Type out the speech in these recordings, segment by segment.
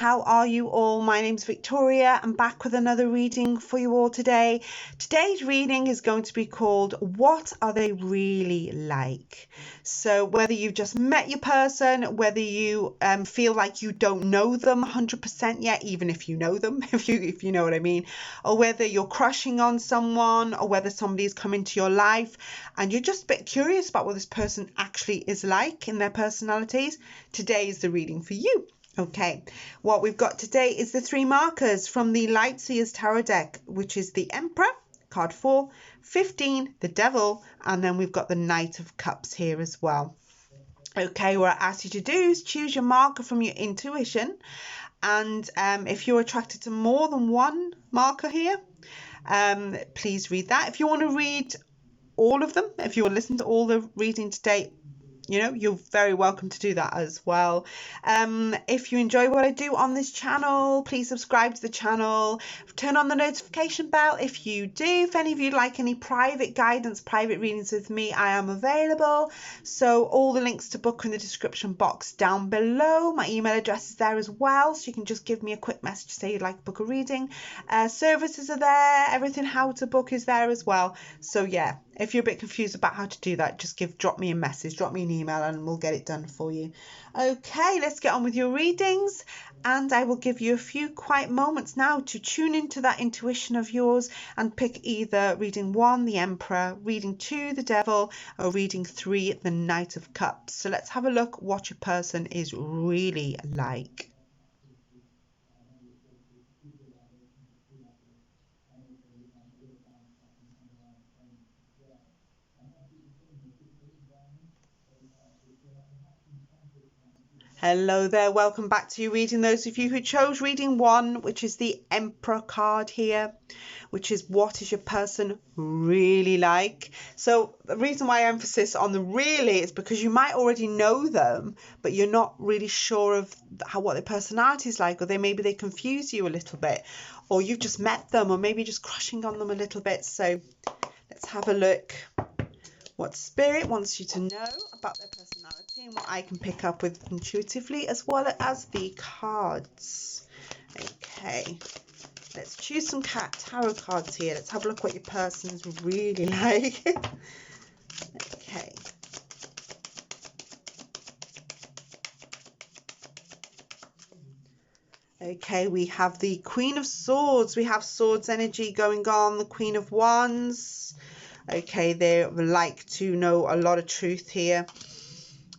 how are you all? My name's Victoria. I'm back with another reading for you all today. Today's reading is going to be called What Are They Really Like? So whether you've just met your person, whether you feel like you don't know them 100% yet, even if you know them, if you know what I mean, or whether you're crushing on someone, or whether somebody's come into your life and you're just a bit curious about what this person actually is like in their personalities, today is the reading for you. Okay, what we've got today is the 3 markers from the Light Seers Tarot deck, which is the Emperor, card 4, 15, the Devil, and then we've got the Knight of Cups here as well. Okay, what I ask you to do is choose your marker from your intuition, and if you're attracted to more than one marker here, please read that. If you want to read all of them, if you want to listen to all the reading today, you're very welcome to do that as well. If you enjoy what I do on this channel, please subscribe to the channel, turn on the notification bell if you do. If any of you like any private guidance, private readings with me, I am available. So all the links to book are in the description box down below. My email address is there as well, so you can just give me a quick message to say you'd like to book a reading. Services are there, everything how to book is there as well. So yeah, if you're a bit confused about how to do that, just drop me a message, drop me an email, and we'll get it done for you. Okay, let's get on with your readings, and I will give you a few quiet moments now to tune into that intuition of yours and pick either reading 1, the Emperor, reading 2, the Devil, or reading 3, the Knight of Cups. So let's have a look what your person is really like. Hello there, welcome back to your reading. Those of you who chose reading 1, which is the Emperor card here, which is what is your person really like. So the reason why I emphasis on the really is because you might already know them, but you're not really sure of what their personality is like, or maybe they confuse you a little bit, or you've just met them, or maybe just crushing on them a little bit. So let's have a look what Spirit wants you to know about their personality and what I can pick up with intuitively, as well as the cards. Okay, let's choose some tarot cards here. Let's have a look what your person's really like. Okay. Okay, we have the Queen of Swords. We have Swords energy going on. The Queen of Wands. Okay, they like to know a lot of truth here.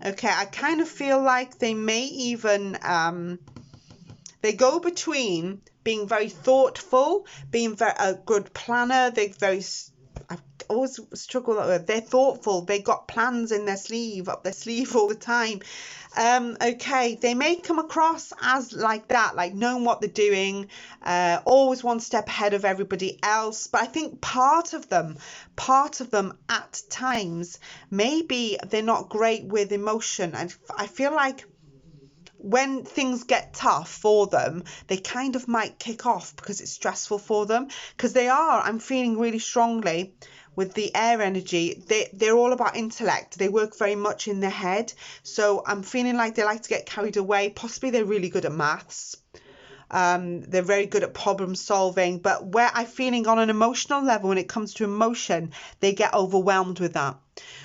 Okay, I kind of feel like they may even, they go between being very thoughtful, being a good planner. I always struggle with that word. They're thoughtful. They got plans in their sleeve, up their sleeve all the time. Okay, they may come across as like that, like knowing what they're doing, always one step ahead of everybody else. But I think part of them at times, maybe they're not great with emotion. And I feel like when things get tough for them, they kind of might kick off because it's stressful for them. Because I'm feeling really strongly with the air energy, they're all about intellect. They work very much in their head. So I'm feeling like they like to get carried away. Possibly they're really good at maths. They're very good at problem solving. But where I'm feeling on an emotional level, when it comes to emotion, they get overwhelmed with that.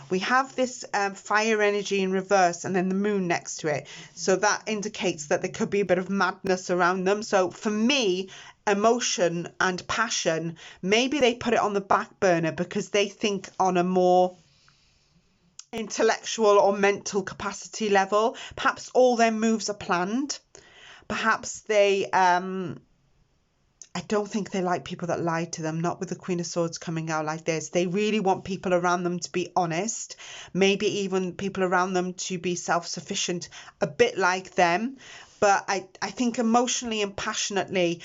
We have this fire energy in reverse and then the moon next to it. So that indicates that there could be a bit of madness around them. So for me, emotion and passion, maybe they put it on the back burner because they think on a more intellectual or mental capacity level. Perhaps all their moves are planned. Perhaps they I don't think they like people that lie to them, not with the Queen of Swords coming out like this. They really want people around them to be honest, maybe even people around them to be self-sufficient, a bit like them. But I think emotionally and passionately,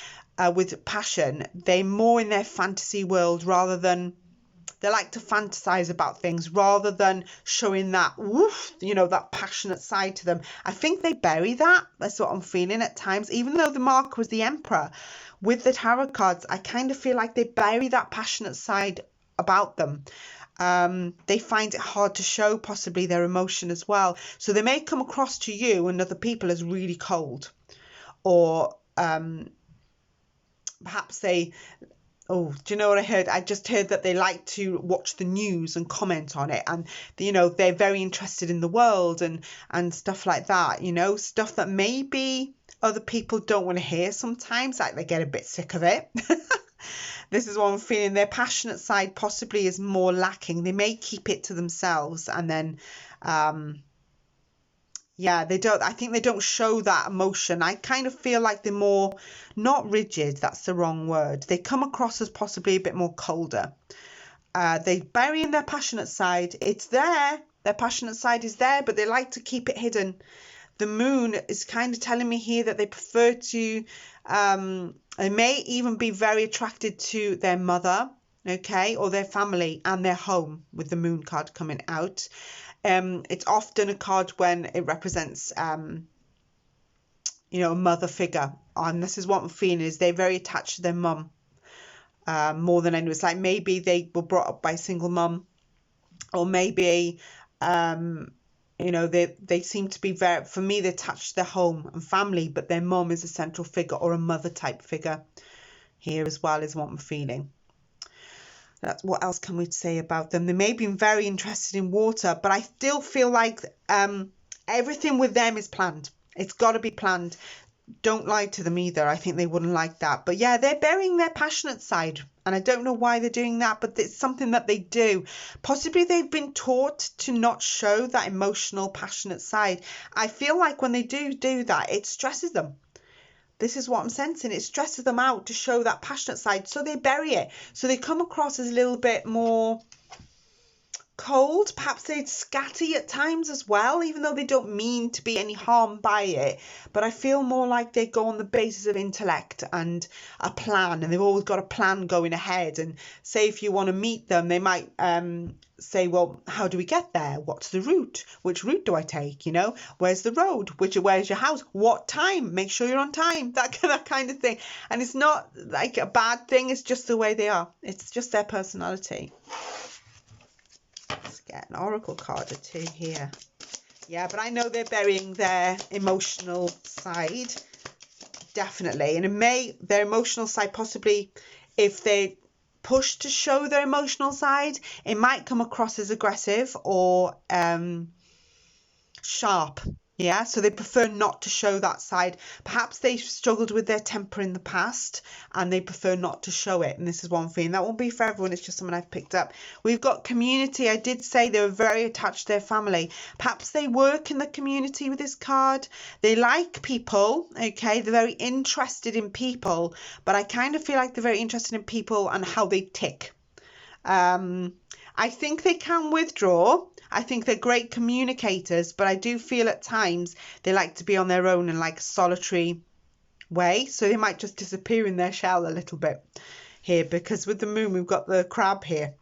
with passion, they're more in their fantasy world rather than, they like to fantasize about things rather than showing that, that passionate side to them. I think they bury that. That's what I'm feeling at times. Even though the marker was the Emperor, with the tarot cards, I kind of feel like they bury that passionate side about them. They find it hard to show possibly their emotion as well. So they may come across to you and other people as really cold, or perhaps they, oh, do you know what I heard? I just heard that they like to watch the news and comment on it, and they're very interested in the world and stuff like that, stuff that maybe other people don't want to hear sometimes, like they get a bit sick of it. This is what I'm feeling. Their passionate side possibly is more lacking. They may keep it to themselves, and then I think they don't show that emotion. I kind of feel like they're more, not rigid, that's the wrong word. They come across as possibly a bit more colder. They bury in their passionate side. It's there. Their passionate side is there, but they like to keep it hidden. The moon is kind of telling me here that they prefer to, they may even be very attracted to their mother, okay, or their family and their home, with the moon card coming out. It's often a card when it represents, a mother figure. And this is what I'm feeling, is they're very attached to their mum, more than anyone. It's like maybe they were brought up by a single mum, or maybe, they seem to be very, for me, they're attached to their home and family, but their mum is a central figure, or a mother type figure here as well, is what I'm feeling. That's what else can we say about them? They may be very interested in water, but I still feel like everything with them is planned. It's got to be planned. Don't lie to them either. I think they wouldn't like that. But yeah, they're burying their passionate side. And I don't know why they're doing that, but it's something that they do. Possibly they've been taught to not show that emotional, passionate side. I feel like when they do that, it stresses them. This is what I'm sensing. It stresses them out to show that passionate side. So they bury it. So they come across as a little bit more cold. Perhaps they're scatty at times as well, even though they don't mean to be any harm by it. But I feel more like they go on the basis of intellect and a plan. And they've always got a plan going ahead. And say if you want to meet them, they might say, well, how do we get there? What's the route? Which route do I take? Where's the road? Where's your house? What time? Make sure you're on time. That kind of thing. And it's not like a bad thing. It's just the way they are. It's just their personality. Let's get an oracle card or two here. Yeah, but I know they're burying their emotional side. Definitely. And their emotional side, possibly if they push to show their emotional side, it might come across as aggressive or sharp. Yeah, so they prefer not to show that side. Perhaps they've struggled with their temper in the past and they prefer not to show it. And this is one thing. That won't be for everyone. It's just something I've picked up. We've got community. I did say they were very attached to their family. Perhaps they work in the community with this card. They like people. Okay, they're very interested in people. But I kind of feel like they're very interested in people and how they tick. I think they can withdraw. I think they're great communicators, but I do feel at times they like to be on their own in like a solitary way. So they might just disappear in their shell a little bit here, because with the moon, we've got the crab here,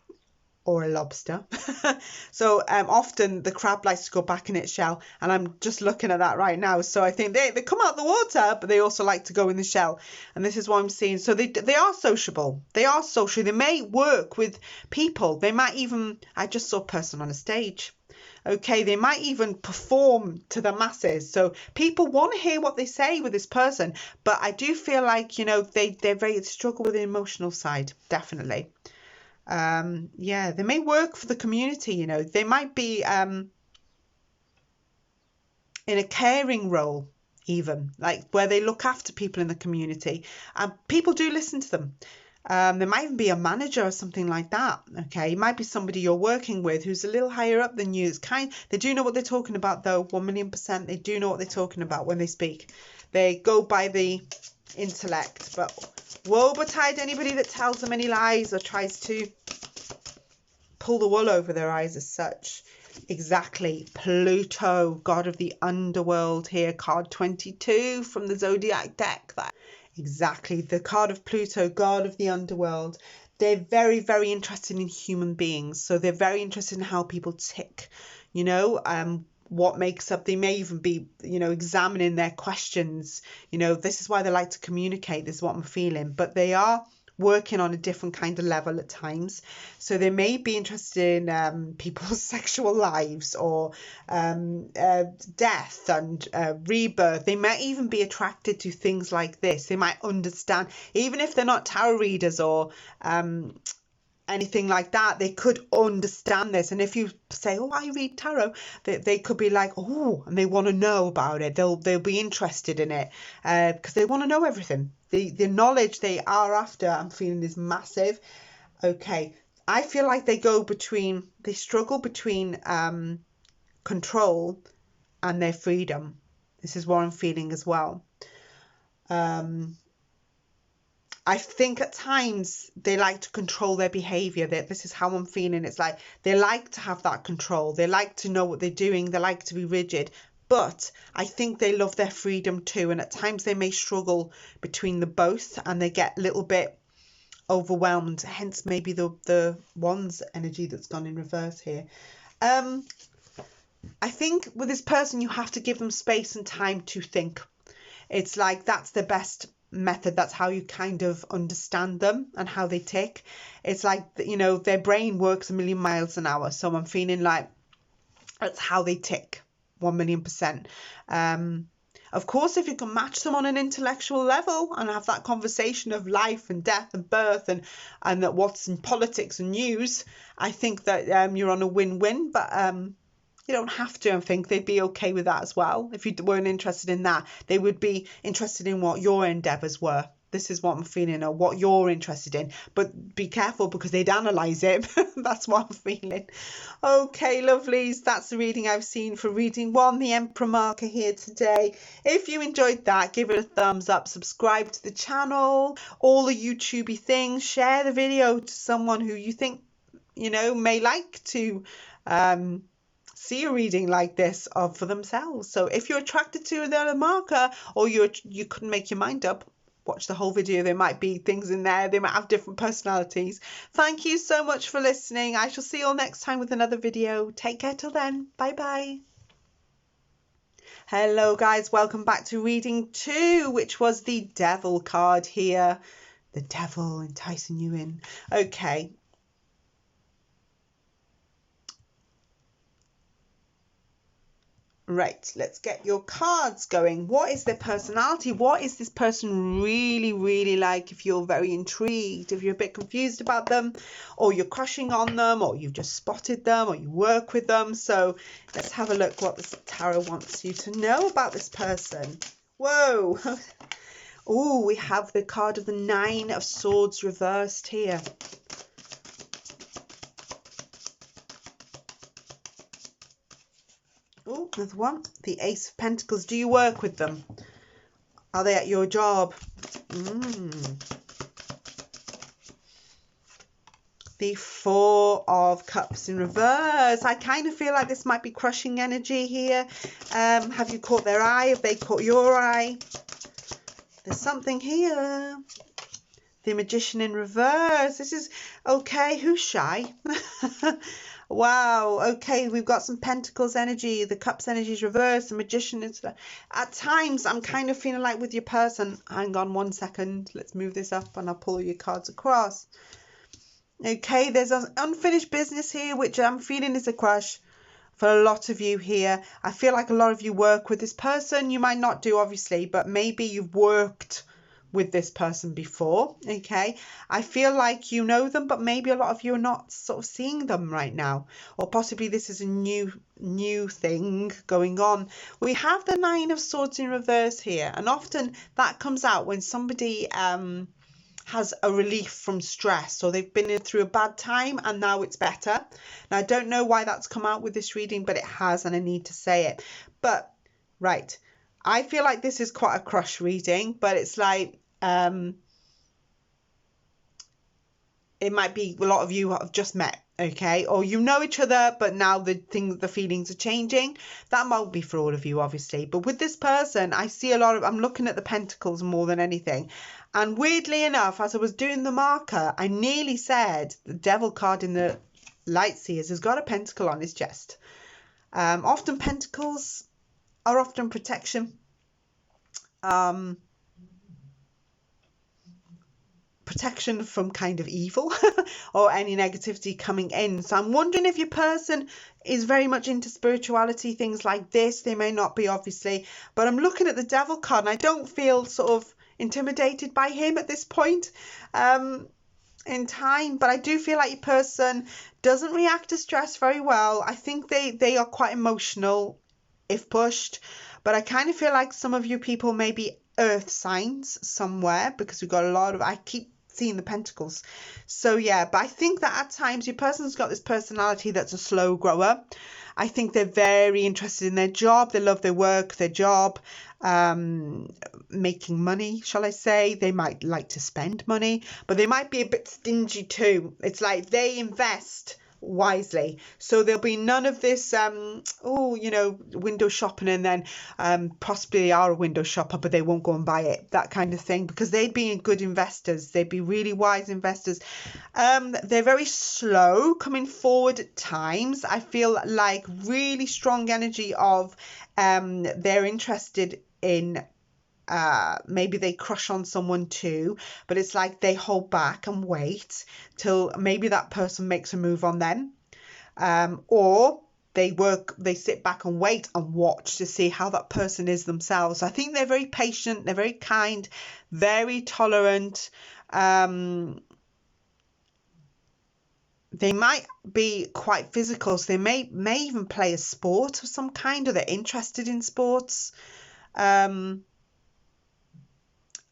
or a lobster. So often the crab likes to go back in its shell, and I'm just looking at that right now. So I think they come out the water, but they also like to go in the shell. And this is what I'm seeing. So they are sociable. They are social. They may work with people. They might even, I just saw a person on a stage. Okay, they might even perform to the masses. So people want to hear what they say with this person. But I do feel like, they very struggle with the emotional side, definitely. They may work for the community, they might be in a caring role, even like where they look after people in the community, and people do listen to them. There might even be a manager or something like that. Okay, it might be somebody you're working with who's a little higher up than you. They do know what they're talking about, though. 1,000,000%, they do know what they're talking about when they speak. They go by the intellect, but woe betide anybody that tells them any lies or tries to pull the wool over their eyes as such. Exactly. Pluto, god of the underworld here, card 22 from the zodiac deck. Exactly, the card of Pluto, god of the underworld. They're very, very interested in human beings. So they're very interested in how people tick, what makes up. They may even be, examining their questions. This is why they like to communicate. This is what I'm feeling. But they are working on a different kind of level at times. So they may be interested in people's sexual lives, or death and rebirth. They might even be attracted to things like this. They might understand, even if they're not tarot readers or anything like that, they could understand this. And if you say, oh, I read tarot, they could be like, oh, and they want to know about it. They'll be interested in it because they want to know everything. The knowledge they are after, I'm feeling, is massive. Okay, I feel like they struggle between control and their freedom. This is what I'm feeling as well. I think at times they like to control their behavior. This is how I'm feeling. It's like they like to have that control. They like to know what they're doing. They like to be rigid. But I think they love their freedom too. And at times they may struggle between the both, and they get a little bit overwhelmed. Hence maybe the Wands energy that's gone in reverse here. I think with this person, you have to give them space and time to think. It's like that's the best method. That's how you kind of understand them and how they tick. It's like, you know, their brain works a million miles an hour. So I'm feeling like that's how they tick, 1,000,000%. Of course, if you can match them on an intellectual level and have that conversation of life and death and birth and that what's in politics and news, I think that you're on a win-win. But you don't have to. I think they'd be okay with that as well. If you weren't interested in that, they would be interested in what your endeavours were. This is what I'm feeling, or what you're interested in. But be careful, because they'd analyse it. That's what I'm feeling. Okay, lovelies. That's the reading I've seen for reading 1, the Emperor marker here today. If you enjoyed that, give it a thumbs up. Subscribe to the channel. All the YouTubey things. Share the video to someone who you think, you know, may like to see a reading like this for themselves. So if you're attracted to the marker, or you couldn't make your mind up, watch the whole video. There might be things in there. They might have different personalities. Thank you so much for listening. I shall see you all next time with another video. Take care till then. Bye bye. Hello guys, welcome back to reading 2, which was the Devil card here. The Devil enticing you in. Okay. Right, let's get your cards going. What is their personality? What is this person really, really like? If you're very intrigued, if you're a bit confused about them, or you're crushing on them, or you've just spotted them, or you work with them. So let's have a look what the tarot wants you to know about this person. Whoa. Oh, we have the card of the 9 of Swords reversed here. Oh, another one. The Ace of Pentacles. Do you work with them? Are they at your job? The 4 of Cups in reverse. I kind of feel like this might be crushing energy here. Have you caught their eye? Have they caught your eye? There's something here. The Magician in reverse. This is okay. Who's shy? Wow, okay, we've got some Pentacles energy, the Cups energy is reversed, the Magician is... At times, I'm kind of feeling like with your person... Hang on 1 second, let's move this up and I'll pull your cards across. Okay, there's an unfinished business here, which I'm feeling is a crush for a lot of you here. I feel like a lot of you work with this person. You might not do, obviously, but maybe you've worked with this person before. Okay, I feel like you know them, but maybe a lot of you are not sort of seeing them right now, or possibly this is a new thing going on. We have the 9 of Swords in reverse here, and often that comes out when somebody has a relief from stress, or they've been through a bad time and now it's better. Now I don't know why that's come out with this reading, but it has, and I need to say it. But right, I feel like this is quite a crush reading, but it's like it might be a lot of you have just met, okay, or you know each other, but now the feelings are changing. That might be for all of you, obviously, but with this person, I see a lot of... I'm looking at the Pentacles more than anything, and weirdly enough, as I was doing the marker, I nearly said the Devil card in the Light Seers has got a pentacle on his chest. Often Pentacles are often protection. protection from kind of evil or any negativity coming in. So I'm wondering if your person is very much into spirituality, things like this. They may not be, obviously, but I'm looking at the Devil card and I don't feel sort of intimidated by him at this point in time. But I do feel like your person doesn't react to stress very well. I think they are quite emotional if pushed, but I kind of feel like some of you people may be earth signs somewhere, because we've got a lot of, I keep seeing the pentacles. So yeah, but I think that at times your person's got this personality that's a slow grower. I think they're very interested in their job. They love their work, their job, making money, shall I say. They might like to spend money, but they might be a bit stingy too. It's like they invest wisely, so there'll be none of this window shopping, and then possibly they are a window shopper but they won't go and buy it, that kind of thing, because they'd be good investors. They'd be really wise investors. They're very slow coming forward at times. I feel like really strong energy of they're interested in maybe they crush on someone too, but it's like they hold back and wait till maybe that person makes a move on them, or they sit back and wait and watch to see how that person is themselves. I think they're very patient, they're very kind, very tolerant. They might be quite physical, so they may even play a sport of some kind, or they're interested in sports.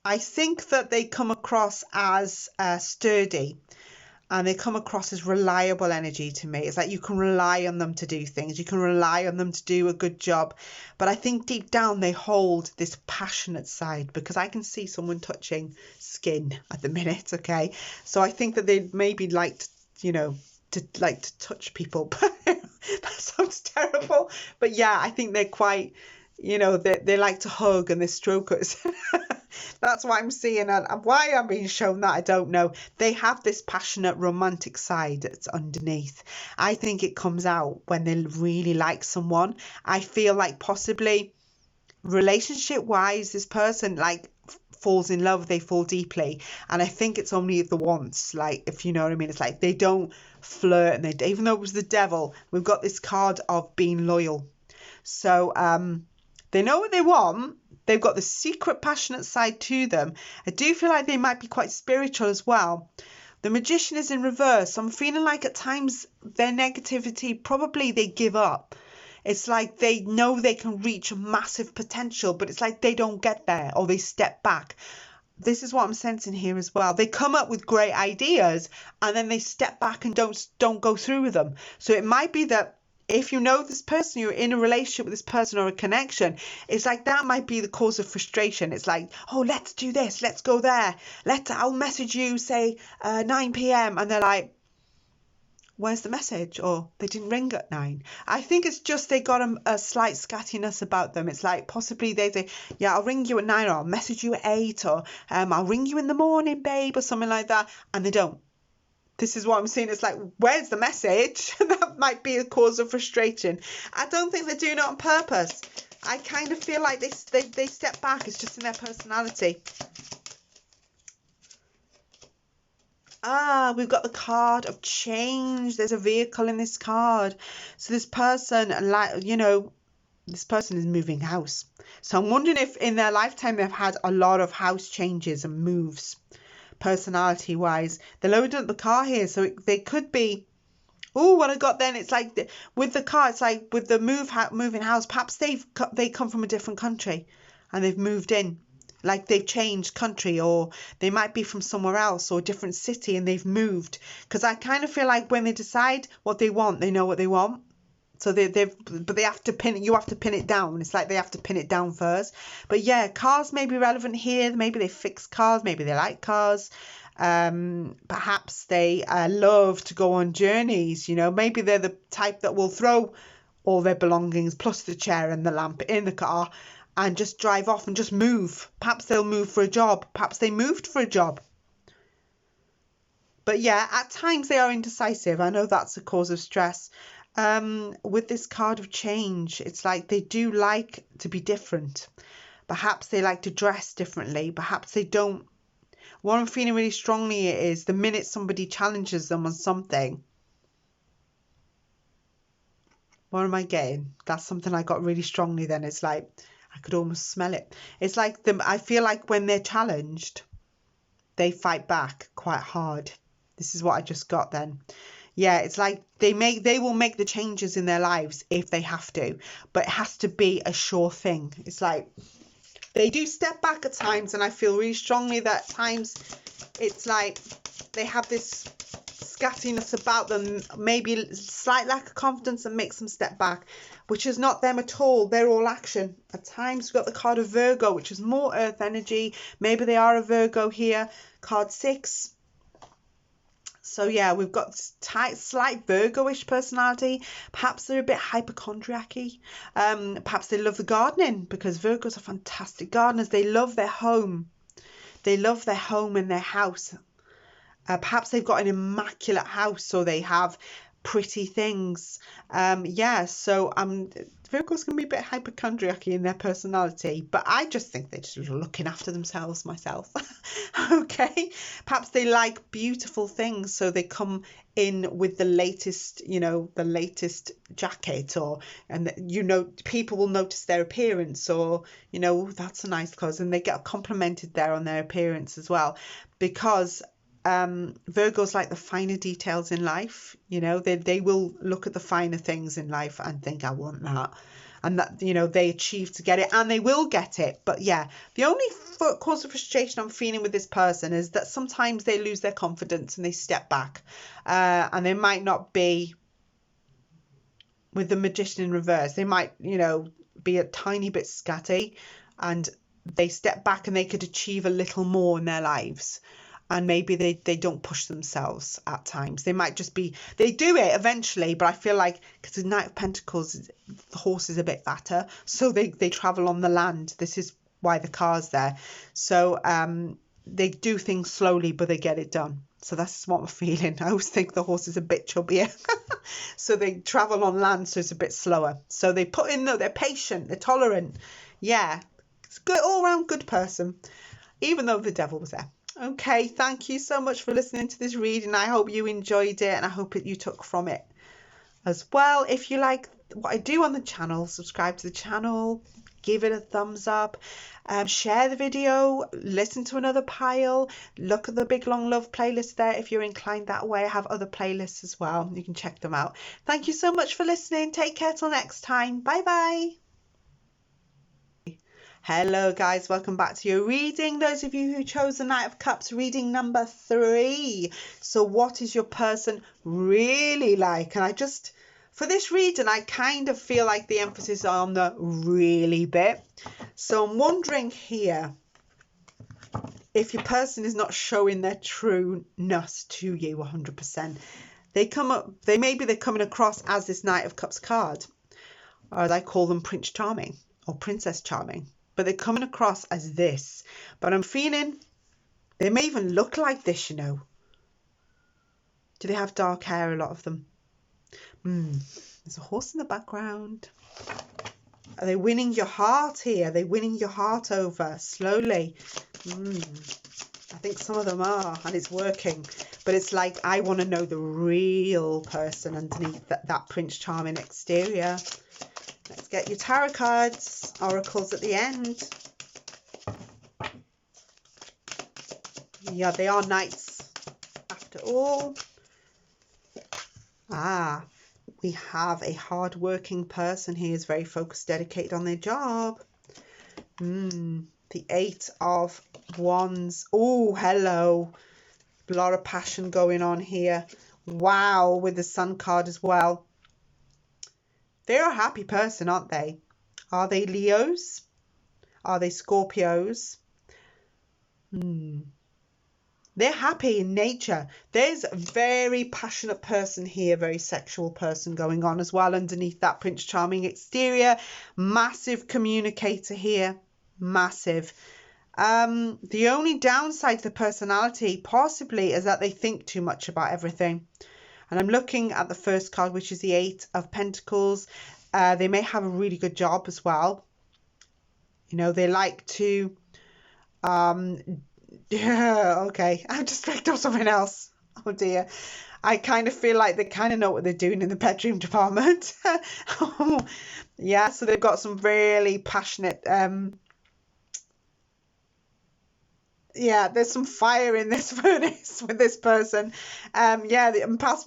I think that they come across as sturdy, and they come across as reliable energy to me. It's like you can rely on them to do things. You can rely on them to do a good job. But I think deep down they hold this passionate side, because I can see someone touching skin at the minute, okay? So I think that they maybe like to touch people. That sounds terrible. But yeah, I think they're quite, they like to hug and they're strokers. That's what I'm seeing, and why I'm being shown that I don't know. They have this passionate romantic side that's underneath. I think it comes out when they really like someone. I feel like possibly relationship wise this person like falls in love, they fall deeply, and I think it's only the once, like, if you know what I mean. It's like they don't flirt, and even though it was the Devil, we've got this card of being loyal. So they know what they want. They've got the secret passionate side to them. I do feel like they might be quite spiritual as well. The Magician is in reverse. I'm feeling like at times their negativity, probably they give up. It's like they know they can reach massive potential, but it's like they don't get there, or they step back. This is what I'm sensing here as well. They come up with great ideas and then they step back and don't go through with them. So it might be that if you know this person, you're in a relationship with this person or a connection, it's like that might be the cause of frustration. It's like, oh, let's do this, let's go there, I'll message you, say 9 p.m. and they're like, where's the message? Or they didn't ring at 9. I think it's just they got a slight scattiness about them. It's like possibly they say, yeah, I'll ring you at 9, or I'll message you at 8, or I'll ring you in the morning, babe, or something like that, and they don't. This is what I'm seeing. It's like, where's the message? That might be a cause of frustration. I don't think they're doing it on purpose. I kind of feel like they step back. It's just in their personality. We've got the card of change. There's a vehicle in this card. So this person, this person is moving house. So I'm wondering if in their lifetime they've had a lot of house changes and moves. Personality wise, they're loading up the car here, so they could be, what I got then, it's like with the car, it's like with the moving house, perhaps they come from a different country and they've moved in, like they've changed country, or they might be from somewhere else or a different city and they've moved, because I kind of feel like when they decide what they want, they know what they want. So but they have to you have to pin it down. It's like they have to pin it down first. But yeah, cars may be relevant here. Maybe they fix cars. Maybe they like cars. Perhaps they love to go on journeys. Maybe they're the type that will throw all their belongings plus the chair and the lamp in the car and just drive off and just move. Perhaps they'll move for a job. Perhaps they moved for a job. But yeah, at times they are indecisive. I know that's a cause of stress. With this card of change, it's like they do like to be different. Perhaps they like to dress differently. Perhaps they don't. What I'm feeling really strongly is the minute somebody challenges them on something. What am I getting? That's something I got really strongly then. It's like, I could almost smell it. It's like I feel like when they're challenged, they fight back quite hard. This is what I just got then. Yeah, it's like they will make the changes in their lives if they have to, but it has to be a sure thing. It's like they do step back at times, and I feel really strongly that at times it's like they have this scattiness about them, maybe slight lack of confidence, that makes them step back, which is not them at all. They're all action. At times we've got the card of Virgo, which is more earth energy. Maybe they are a Virgo here. Card 6. So yeah, we've got slight Virgo-ish personality. Perhaps they're a bit hypochondriac-y. Perhaps they love the gardening, because Virgos are fantastic gardeners. They love their home. They love their home and their house. Perhaps they've got an immaculate house, so they have pretty things. Yeah, so Virgos can be a bit hypochondriac in their personality, but I just think they're just looking after themselves myself. Okay, perhaps they like beautiful things, so they come in with the latest, the latest jacket, people will notice their appearance, or that's a nice clothes, and they get complimented there on their appearance as well, because Virgos like the finer details in life. They will look at the finer things in life and think, I want that, and that they achieve to get it, and they will get it. But yeah, the only cause of frustration I'm feeling with this person is that sometimes they lose their confidence and they step back, and they might not be with the Magician in reverse. They might be a tiny bit scatty, and they step back and they could achieve a little more in their lives. And maybe they don't push themselves at times. They might just be, they do it eventually, but I feel like, because the Knight of Pentacles, the horse is a bit fatter, so they travel on the land. This is why the car's there. So they do things slowly, but they get it done. So that's what I'm feeling. I always think the horse is a bit chubbier. So they travel on land, so it's a bit slower. So they put in, though, they're patient, they're tolerant. Yeah, it's good, all round good person, even though the devil was there. Okay, thank you so much for listening to this reading. I hope you enjoyed it, and I hope that you took from it as well. If you like what I do on the channel, subscribe to the channel, give it a thumbs up, share the video, listen to another pile, look at the Big Long Love playlist there if you're inclined that way. I have other playlists as well. You can check them out. Thank you so much for listening. Take care till next time. Bye bye. Hello guys, welcome back to your reading. Those of you who chose the Knight of Cups, reading number 3. So what is your person really like? And for this reading, I kind of feel like the emphasis is on the really bit. So I'm wondering here if your person is not showing their trueness to you 100%. Maybe they're coming across as this Knight of Cups card, or I call them Prince Charming or Princess Charming. But they're coming across as this. But I'm feeling they may even look like this, Do they have dark hair, a lot of them? There's a horse in the background. Are they winning your heart here? Are they winning your heart over slowly? I think some of them are, and it's working. But it's like, I want to know the real person underneath that Prince Charming exterior. Let's get your tarot cards, oracles at the end. Yeah, they are knights after all. We have a hard-working person here who's very focused, dedicated on their job. The 8 of Wands. Oh, hello. A lot of passion going on here. Wow, with the Sun card as well. They're a happy person, aren't they? Are they Leos? Are they Scorpios? They're happy in nature. There's a very passionate person here, very sexual person going on as well underneath that Prince Charming exterior. Massive communicator here. Massive. The only downside to the personality possibly is that they think too much about everything. And I'm looking at the first card, which is the 8 of Pentacles. They may have a really good job as well. They like to Yeah, okay. I've just picked up something else. Oh dear. I kind of feel like they kind of know what they're doing in the bedroom department. Yeah, so they've got some really passionate, yeah, there's some fire in this furnace with this person. Yeah,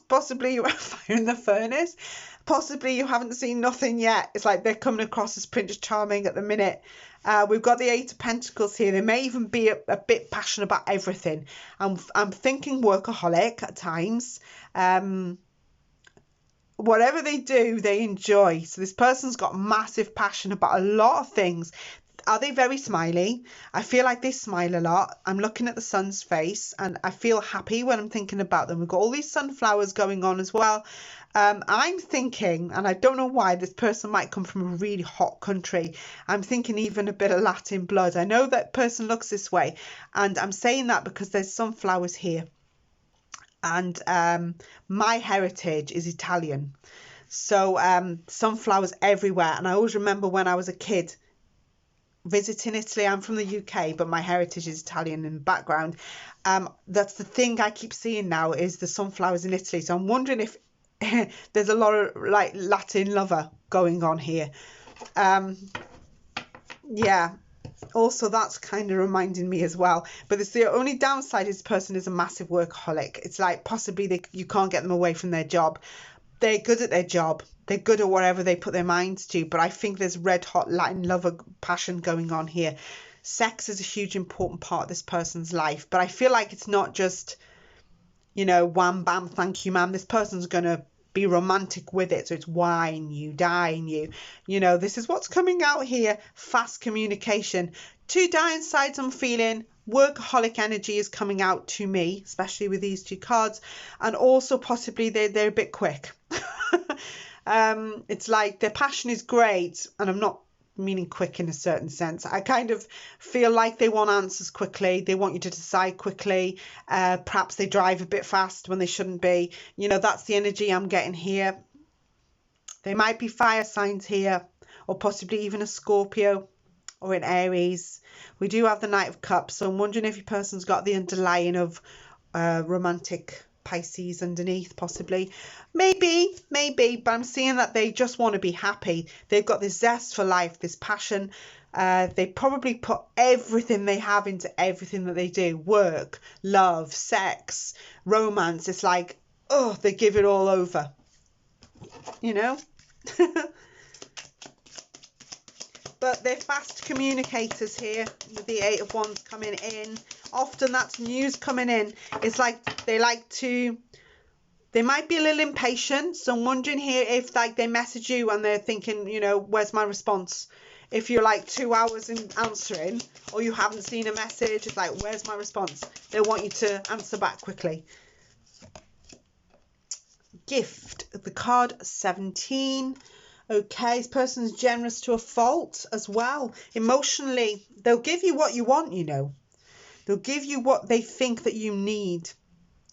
possibly fire in the furnace. Possibly you haven't seen nothing yet. It's like they're coming across as Prince Charming at the minute. We've got the Eight of Pentacles here. They may even be a bit passionate about everything. I'm thinking workaholic at times. Whatever they do, they enjoy. So this person's got massive passion about a lot of things. Are they very smiley? I feel like they smile a lot. I'm looking at the sun's face and I feel happy when I'm thinking about them. We've got all these sunflowers going on as well. I'm thinking, and I don't know why, this person might come from a really hot country. I'm thinking even a bit of Latin blood. I know that person looks this way, and I'm saying that because there's sunflowers here. And my heritage is Italian. So sunflowers everywhere. And I always remember when I was a kid visiting Italy. I'm from the UK, but my heritage is Italian in the background. That's the thing I keep seeing now is the sunflowers in Italy. So I'm wondering if there's a lot of like Latin lover going on here. Yeah. Also, that's kind of reminding me as well. But it's the only downside is this person is a massive workaholic. It's like possibly you can't get them away from their job. They're good at their job. They're good at whatever they put their minds to. But I think there's red hot Latin lover passion going on here. Sex is a huge important part of this person's life. But I feel like it's not just, wham, bam, thank you, ma'am. This person's going to be romantic with it. So it's wine you, dine you. This is what's coming out here. Fast communication. Two downsides I'm feeling. Workaholic energy is coming out to me, especially with these two cards. And also possibly they're a bit quick. It's like their passion is great. And I'm not meaning quick in a certain sense. I kind of feel like they want answers quickly. They want you to decide quickly. Perhaps they drive a bit fast when they shouldn't be. That's the energy I'm getting here. There might be fire signs here, or possibly even a Scorpio or an Aries. We do have the Knight of Cups, so I'm wondering if your person's got the underlying of romantic Pisces underneath, possibly. Maybe, but I'm seeing that they just want to be happy. They've got this zest for life, this passion. They probably put everything they have into everything that they do. Work, love, sex, romance. It's like, they give it all over. But they're fast communicators here with the Eight of Wands coming in. Often that's news coming in. It's like they might be a little impatient. So I'm wondering here if like they message you and they're thinking, where's my response? If you're like 2 hours in answering or you haven't seen a message, it's like, where's my response? They want you to answer back quickly. Gift, the card 17. Okay, this person's generous to a fault as well. Emotionally, they'll give you what you want, They'll give you what they think that you need,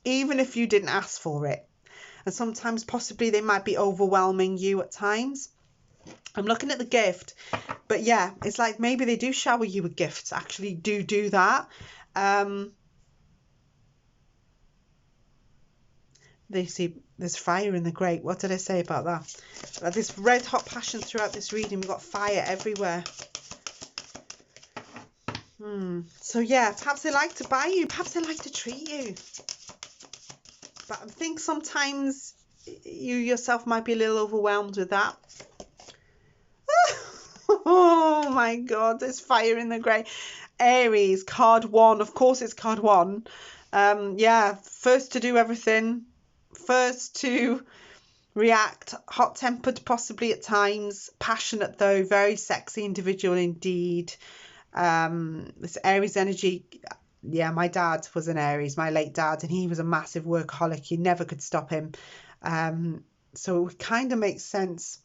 even if you didn't ask for it. And sometimes possibly they might be overwhelming you at times. I'm looking at the gift, but yeah, it's like maybe they do shower you with gifts. Actually do that. They see there's fire in the grate. What did I say about that? This red hot passion throughout this reading. We've got fire everywhere. So yeah, perhaps they like to buy you. Perhaps they like to treat you. But I think sometimes you yourself might be a little overwhelmed with that. Oh my God, there's fire in the grate. Aries, card 1. Of course it's card 1. Yeah, first to do everything. First to react, hot-tempered possibly at times, passionate though, very sexy individual indeed. This Aries energy, yeah, my dad was an Aries, my late dad, and he was a massive workaholic. You never could stop him. So it kind of makes sense.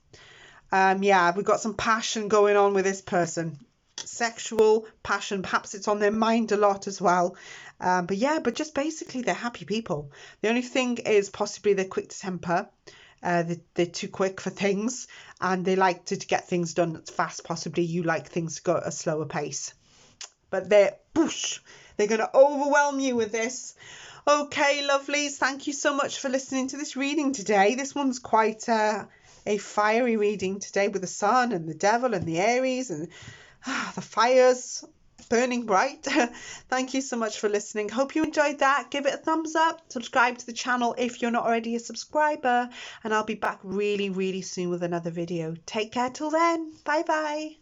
Yeah, we've got some passion going on with this person. Sexual passion, perhaps it's on their mind a lot as well. But just basically they're happy people. The only thing is possibly they're quick to temper. They're too quick for things and they like to get things done fast. Possibly you like things to go at a slower pace. But They're going to overwhelm you with this. Okay, lovelies, thank you so much for listening to this reading today. This one's quite a fiery reading today, with the sun and the devil and the Aries and the fires burning bright. Thank you so much for listening. Hope you enjoyed that. Give it a thumbs up. Subscribe to the channel if you're not already a subscriber. And I'll be back really, really soon with another video. Take care till then. Bye bye.